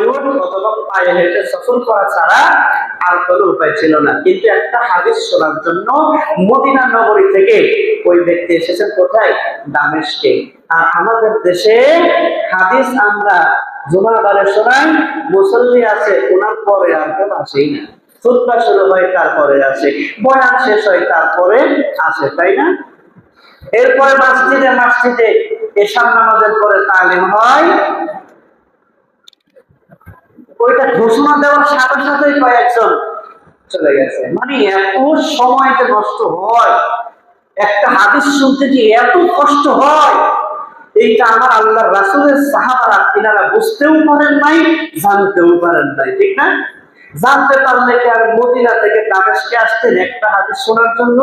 নয়ন অথবা পায়ে হেঁটে সফর করা ছাড়া আর কোনো উপায় ছিল না। কিন্তু একটা হাদিস শোনার জন্য মদিনা নগরী থেকে ওই ব্যক্তি এসেছেন কোথায়? দামেস্কে। আর আমাদের দেশে হাদিস আমরা জুমাবারে শোনাই, মুসল্লি আছে ওনার পরে আর কেউ আসেই না। খুতবা শুরু হয় তারপরে আসে, বয়ান শেষ হয় তারপরে আসে, তাই না? এরপরে মসজিদে মসজিদে এশার নামাজের পরে তালিম হয়, ওইটা ঘোষণা দেওয়ার সাথে সাথেই কয়েকজন চলে গেছে। মানে এত সময় যে নষ্ট হয়, একটা হাদিস শুনতে যে এত কষ্ট হয়, এইটা আমার আল্লাহ রাসূলের সাহাবারা তিনারা বুঝতেও পারেন নাই, জানতেও পারেন নাই, ঠিক না? জানতে পারলে কি আর মদিনা থেকে দামেস্কে আসতেন একটা হাদিস শোনার জন্য?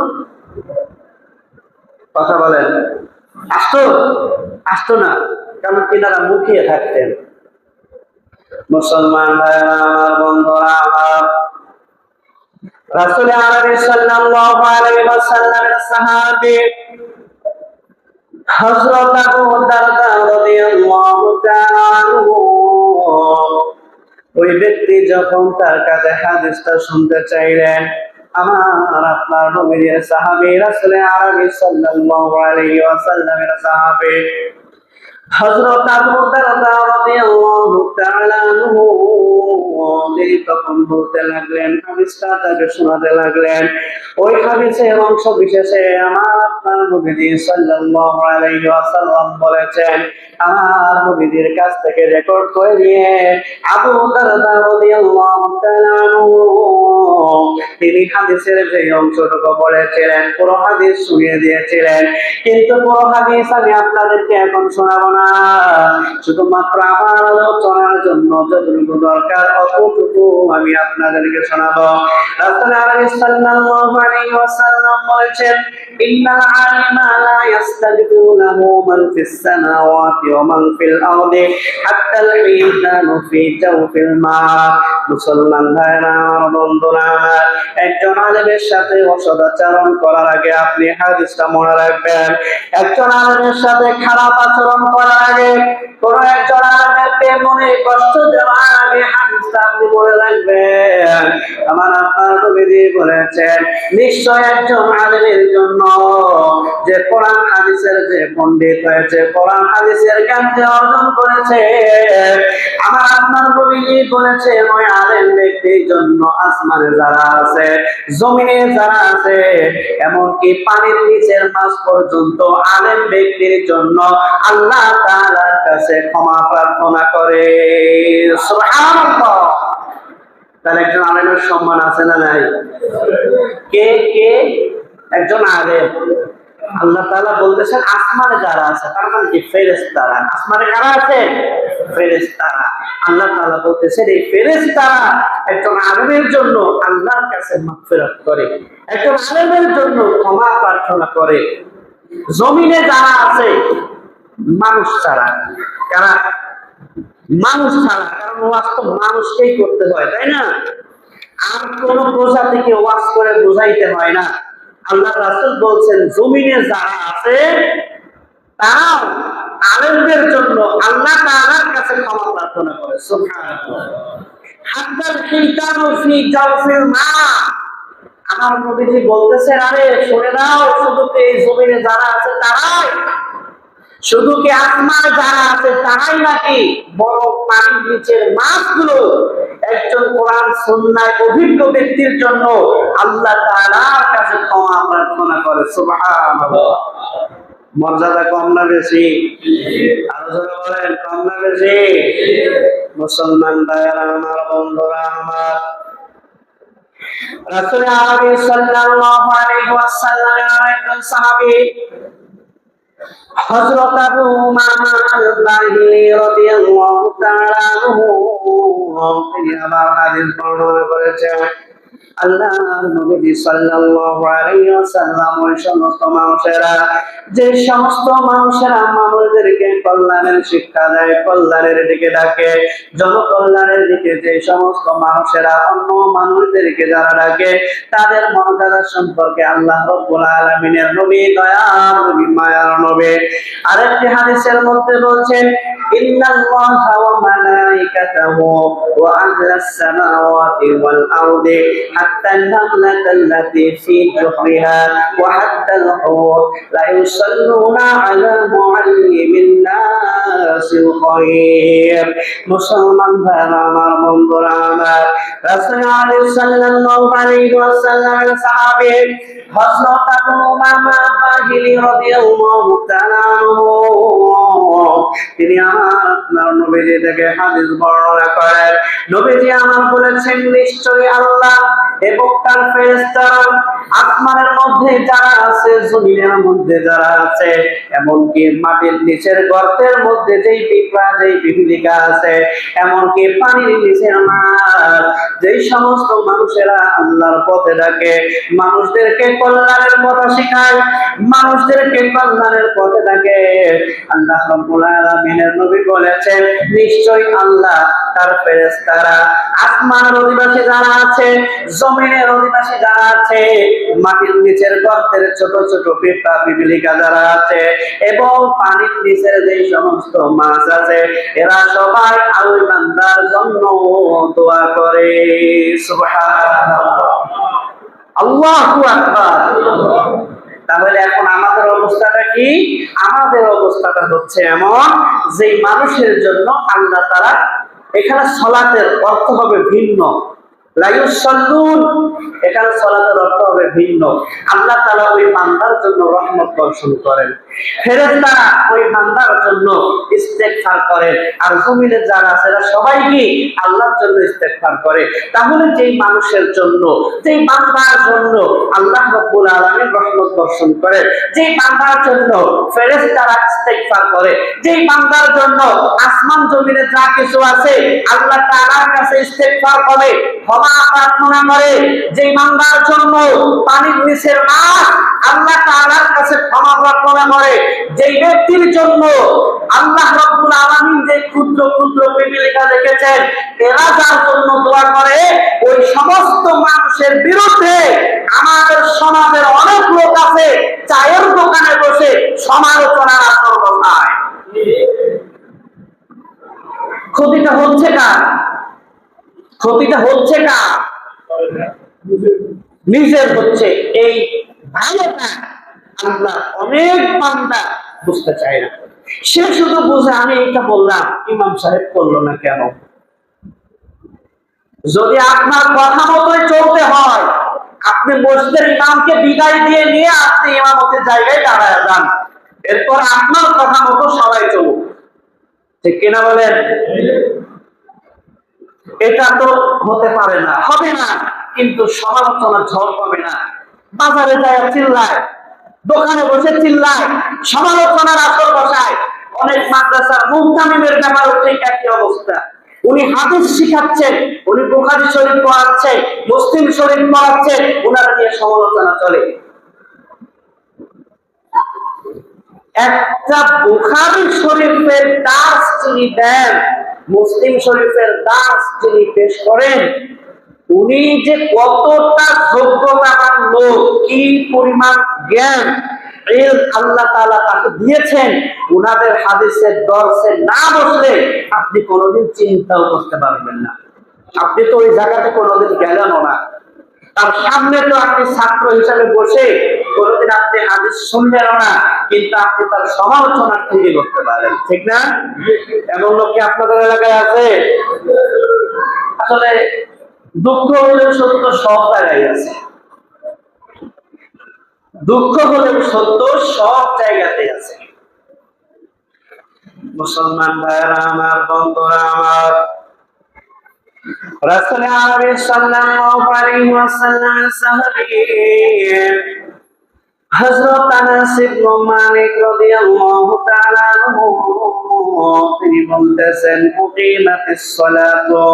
কথা বলেন, আসতো? আসতো না, কারণ তিনারা মুখিয়ে থাকতেন। মুসলমান ভাইরা আমার, বন্ধুরা আমার, রাসূল আরবি সাল্লাল্লাহু আলাইহি ওয়াসাল্লামের সাহাবী হযরত আবু দারদা রাদিয়াল্লাহু তাআলা আনহু, ওই ব্যক্তি যখন তার কাছে হাদিসটা শুনতে চাইলেন, আমার আপনার নবীর সাহাবী রাসূল আরবি সাল্লাল্লাহু আলাইহি ওয়াসাল্লামের সাহাবী হযরত আবু দারদা রাদিয়াল্লাহু তাআলা আনহু, তিনি তখন বলতে লাগলেন, হাদিসটা তাকে শোনাতে লাগলেন। ওই হাদিসের অংশ বিশেষে আমার আপনার নবী সাল্লাল্লাহু আলাইহি ওয়াসাল্লাম বলেছেন, আমার নবীর কাছ থেকে রেকর্ড করে নিয়ে আবু দারদা রাদিয়াল্লাহু তাআলা আনহু তিনি হাদিসের যে অংশটুকু বলেছিলেন পুরো হাদিস শুনিয়ে দিয়েছিলেন। কিন্তু পুরো হাদিস আমি আপনাদেরকে এখন শোনাবো না, শুধুমাত্র আমার আলোচনার জন্য যতটুকু দরকার অতটুকু আমি আপনাদেরকে শোনাবো। রাসূল সাল্লাল্লাহু আলাইহি ওয়াসাল্লাম বলেছেন, ইন্নাল আলিমা লা ইস্তাগফিরু লাহু মান ফিস সামাওয়াতি ওয়া মান ফিল আরদি হাত্তাল হিতানু ফি জাওফিল মা। মুসলমান ভাইরা, বন্ধুরা, একজন আলেমের সাথে অসদাচরণ করার আগে আপনি হাদিসটা মনে রাখবেন। একজন আলেমের সাথে খারাপ আচরণ করার আগে, কোন একজন আলেমের মনে কষ্ট দেওয়ার আগে হাদিসটা আপনি মনে রাখবেন। আমার আপনার নবী বলেছেন, নিশ্চয় একজন আলেমের জন্য যে কোরআন হাদিসের যে পণ্ডিত হয়েছে, কোরআন হাদিসের জ্ঞান যে অর্জন করেছে, আমার আপনার নবী বলেছে ওই আলেম ব্যক্তির জন্য আসমানে যারা আছে, জমিনে যারা আছে, এমনকি পানির নিচের মাছ পর্যন্ত আলেম ব্যক্তির জন্য আল্লাহ তাআলার কাছে ক্ষমা প্রার্থনা করে। সুবহানাল্লাহ। তাহলে একজন আলেমের সম্মান আছে না নাই? কে কে? একজন আলেম। আল্লাহ তাআলা বলতেছেন আসমানে যারা আছে, তার মানে কি? ফেরেশতারা। আসমানে কারা আছে? ফেরেশতারা। আল্লাহ তাআলা বলতেছেন এই ফেরেশতারা একজন আলেমের জন্য আল্লাহর কাছে মাগফিরাত করে, একজন আলেমের জন্য ক্ষমা প্রার্থনা করে। জমিনে যারা আছে মানুষ ছাড়া, কারা? মানুষ ছাড়া, কারণ ওয়াজ তো মানুষকেই করতে হয়, তাই না? আর কোন প্রজাতিকে ওয়াজ করে বুঝাইতে হয় না। আল্লাহ রাসূল বলছেন জমিনে যারা আছে তারা আলেমদের জন্য আল্লাহ তাআলার কাছে ক্ষমা প্রার্থনা করে। সুবহানাল্লাহ। হাত্তাল হিতানু ফি জাওফিল মা। আমার নবীজি বলতেছেন, আরে শুনে নাও, শুধু কি এই জমিনে যারা আছে তারাই? শুধু কি আসমানে যারা আছে তারাই নাকি? বড় পানির নিচের মাছগুলো একজন কোরআন সুন্নাহ অভিজ্ঞ ব্যক্তির জন্য আল্লাহ তাআলার কাছে ক্ষমা প্রার্থনা করে। সুবহানাল্লাহ। মর্যাদা কম না বেশি? আরো জোরে বলেন, কম না বেশি? মুসলমান ভাইরা আমার, বন্ধুরা আমার, রাসূল আরবি সাল্লাল্লাহু আলাইহি ওয়াসাল্লামের একজন সাহাবী হযরত আবু উমামা আল-বাহিলি রাদিয়াল্লাহু তাআলা আনহু, তিনি আবার হাদিস বর্ণনা করেছেন, আল্লাহর নবী সাল্লাল্লাহু আলাইহি ওয়াসাল্লাম ওই সমস্ত মানুষেরা যে সমস্ত মানুষেরা মানুষদেরকে কল্যাণের শিক্ষা দেয়, কল্যাণের দিকে ডাকে, জনকল্যাণের দিকে যে সমস্ত মানুষেরা অন্য মানুষদেরকে যারা ডাকে, তাদের মর্যাদা সম্পর্কে আল্লাহ রাব্বুল আলামিনের নবী দয়ার নবী মায়ার নবী আরেকটি হাদিসের মধ্যে বলছেন, ইন্নাল্লাহা ওয়া মালাইকাতাহু ওয়া আহলাস সামাওয়াতি ওয়াল আরদি حتى النملة التي في جحرها وحتى الحوت لا يصلون على معلم الناس الخير মুসলমান ভাইরা আমার, বন্ধুরা আমার, রাসূল সাল্লাল্লাহু আলাইহি ওয়াসাল্লামের সাহাবী হযরত আবু উমামা বাহিলি রাদিয়াল্লাহু তাআলা আনহু তিনি আপনার নবীজি থেকে হাদিস বর্ণনা করেন। নবীজি আমার বলেছেন, নিশ্চয়ই আল্লাহ এবং তার ফেরেশতারা আসমানের মধ্যে যারা আছে, জমিনের মধ্যে যারা আছে, এমনকি মাটির নিচের গর্তের মধ্যে যেই পিঁপড়া যেই পিপীলিকা আছে, এমনকি পানির নিচের মাছ, যেই সমস্ত মানুষেরা আল্লাহর পথে ডাকে, মানুষদেরকে কল্যাণের কথা শেখায়, মানুষদেরকে কল্যাণের পথে ডাকে, আল্লাহ রাব্বুল আলামিনের নবী বলেছেন, নিশ্চয়ই আল্লাহ তার ফেরেশতারা আসমানের অধিবাসী যারা আছে, জমিনের অধিবাসী যারা আছে, মাটির নিচের গর্তের ছোট ছোট পিঁপড়া পিপীলিকা যারা আছে, এবং পানির নিচের যে সমস্ত মাছ আছে, এরা সবাই ওই বান্দার জন্য দোয়া করে। সুবহানাল্লাহ, আল্লাহু আকবার। তাহলে এখন আমাদের অবস্থাটা কি? আমাদের অবস্থাটা হচ্ছে এমন যে মানুষের জন্য আল্লাহ তাআলা, এখানে সালাতের অর্থ হবে ভিন্ন, লা ইউসাল্লুন, এখানে সালাতের অর্থ হবে ভিন্ন। আল্লাহ তাআলা ওই বান্দার জন্য রহমত বর্ষণ করেন, ফেরেশতারা ওই বান্দার জন্য ইস্তেগফার করেন, আর জমিনে যারা আছে এরা সবাই কি আল্লাহর জন্য ইস্তেগফার করে। তাহলে যেই মানুষের জন্য, যেই বান্দার জন্য আল্লাহ রাব্বুল আলামিন রহমত বর্ষণ করে, যেই বান্দার জন্য ফেরেশতারা ইস্তেগফার করে, যেই বান্দার জন্য আসমান জমিনে যা কিছু আছে আল্লাহ তাআলার কাছে ইস্তেগফার করে, ক্ষমা প্রার্থনা করে, যেই বান্দার জন্য পানির নিচের মাছ আল্লাহ তাআলার কাছে ক্ষমা প্রার্থনা করে, যেই ব্যক্তির জন্য আল্লাহ রাব্বুল আলামিন যে ক্ষুদ্র ক্ষুদ্র পিপীলিকা রেখেছেন, এরা যার জন্য দোয়া করে, ওই সমস্ত মানুষের বিরুদ্ধে আমাদের সমাজের অনেক লোক আছে চায়ের দোকানে বসে সমালোচনার আসর বসায়। ক্ষতিটা হচ্ছে কার? ক্ষতিটা হচ্ছে কার? নিজের হচ্ছে। এই ভালোটা আল্লাহ অনেক বান্দা বুঝতে চায় না, সে শুধু বুঝে আমি এটা বললাম, ইমাম সাহেব করলো না কেন? যদি আপনার কথা মতোই চলতে হয়, আপনি মসজিদের ইমামকে বিদায় দিয়ে নিয়ে আপনি ইমামতের জায়গায় দাঁড়ায় যান, এরপর আপনার কথা মতো সবাই চলুক, ঠিক কিনা বলেন? এটা তো হতে পারে না, হবে না, কিন্তু সমালোচনার ঝড় পাবে না। বাজারে যায় চিল্লায়, দোকানে বসে চিল্লায়, সমালোচনার আসর বসায়। অনেক মাদ্রাসার মুহতামিমের ব্যাপারে ঠিক একই অবস্থা। উনি হাদিস শিখাচ্ছেন, উনি বুখারী শরীফ পড়াচ্ছেন, মুসলিম শরীফ পড়াচ্ছেন, উনার নিয়ে সমালোচনা চলে। একটা বুখারী শরীফের দাস যিনি দেন, মুসলিম শরীফের দাস যিনি পেশ করেন, উনি যে কতটা যোগ্যতাবান লোক, কি পরিমাণ জ্ঞান আল্লাহ তাআলা তাকে দিয়েছেন, উনাদের হাদিসের দর্শে না বসলে আপনি কোনোদিন চিন্তাও করতে পারবেন না। আপনি তো ওই জায়গাতে কোনোদিন গেলেনও না, তার সামনে তো আপনি ছাত্র হিসাবে বসে কোনোদিন আপনি হাদিস শুনলেনও না, কিন্তু আপনি তার সমালোচনা ঠিকই করতে পারেন, ঠিক না? এমন লোক কি আপনাদের এলাকায় আছে? আসলে দুঃখ হলেও সত্য সব জায়গায় আছে, দুঃখ হলেও সত্য সব জায়গাতে আছে। মুসলমান ভাইরা আমার, বন্ধুরা আমার, রাসূল সাল্লাল্লাহু আলাইহি ওয়াসাল্লামের সাহাবী হযরত আনাস ইবনে মালিক রাদিয়াল্লাহু তাআলা আনহু তিনি বলতেছেন, উকিমাতিস সালাতু